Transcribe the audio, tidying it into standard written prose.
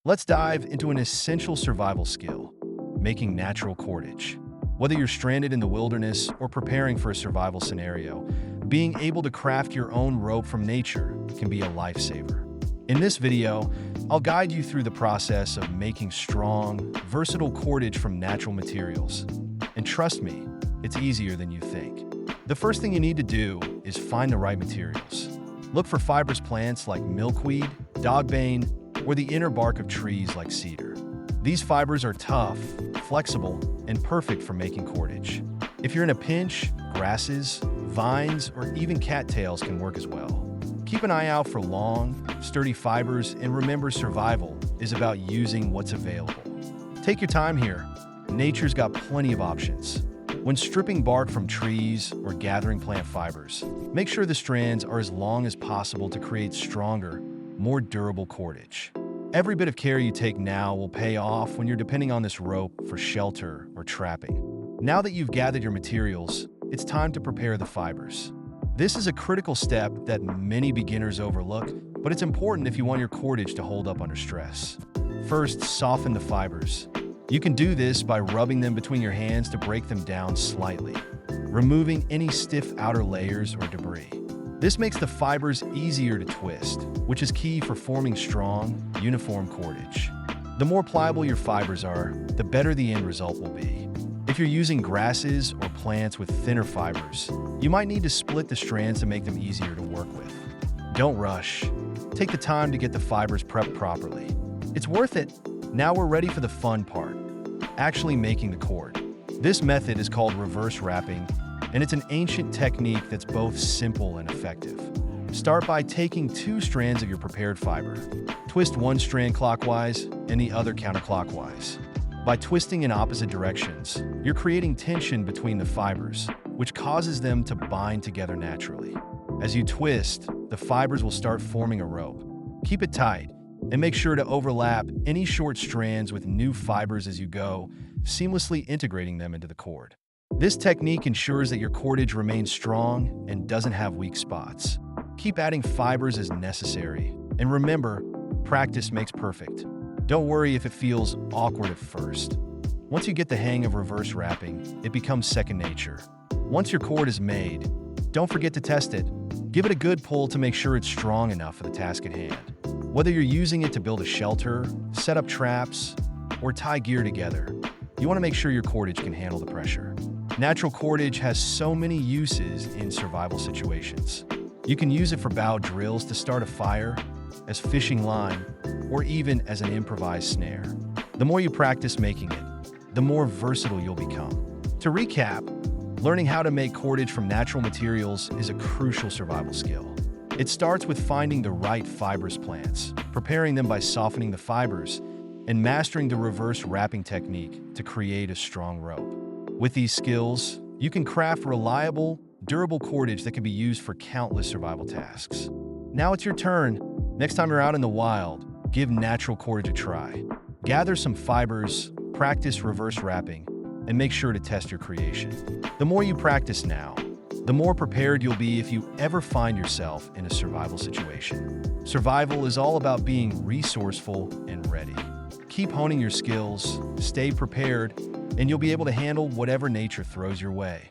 Let's dive into an essential survival skill, making natural cordage. Whether you're stranded in the wilderness or preparing for a survival scenario, being able to craft your own rope from nature can be a lifesaver. In this video, I'll guide you through the process of making strong, versatile cordage from natural materials. And trust me, it's easier than you think. The first thing you need to do is find the right materials. Look for fibrous plants like milkweed, dogbane, or the inner bark of trees like cedar. These fibers are tough, flexible, and perfect for making cordage. If you're in a pinch, grasses, vines, or even cattails can work as well. Keep an eye out for long, sturdy fibers, and remember, survival is about using what's available. Take your time here. Nature's got plenty of options. When stripping bark from trees or gathering plant fibers, make sure the strands are as long as possible to create stronger, more durable cordage. Every bit of care you take now will pay off when you're depending on this rope for shelter or trapping. Now that you've gathered your materials, it's time to prepare the fibers. This is a critical step that many beginners overlook, but it's important if you want your cordage to hold up under stress. First, soften the fibers. You can do this by rubbing them between your hands to break them down slightly, removing any stiff outer layers or debris. This makes the fibers easier to twist, which is key for forming strong, uniform cordage. The more pliable your fibers are, the better the end result will be. If you're using grasses or plants with thinner fibers, you might need to split the strands to make them easier to work with. Don't rush. Take the time to get the fibers prepped properly. It's worth it. Now we're ready for the fun part, actually making the cord. This method is called reverse wrapping, and it's an ancient technique that's both simple and effective. Start by taking two strands of your prepared fiber. Twist one strand clockwise and the other counterclockwise. By twisting in opposite directions, you're creating tension between the fibers, which causes them to bind together naturally. As you twist, the fibers will start forming a rope. Keep it tight, and make sure to overlap any short strands with new fibers as you go, seamlessly integrating them into the cord. This technique ensures that your cordage remains strong and doesn't have weak spots. Keep adding fibers as necessary, and remember, practice makes perfect. Don't worry if it feels awkward at first. Once you get the hang of reverse wrapping, it becomes second nature. Once your cord is made, don't forget to test it. Give it a good pull to make sure it's strong enough for the task at hand. Whether you're using it to build a shelter, set up traps, or tie gear together, you want to make sure your cordage can handle the pressure. Natural cordage has so many uses in survival situations. You can use it for bow drills to start a fire, as fishing line, or even as an improvised snare. The more you practice making it, the more versatile you'll become. To recap, learning how to make cordage from natural materials is a crucial survival skill. It starts with finding the right fibrous plants, preparing them by softening the fibers, and mastering the reverse wrapping technique to create a strong rope. With these skills, you can craft reliable, durable cordage that can be used for countless survival tasks. Now it's your turn. Next time you're out in the wild, give natural cordage a try. Gather some fibers, practice reverse wrapping, and make sure to test your creation. The more you practice now, the more prepared you'll be if you ever find yourself in a survival situation. Survival is all about being resourceful and ready. Keep honing your skills, stay prepared, and you'll be able to handle whatever nature throws your way.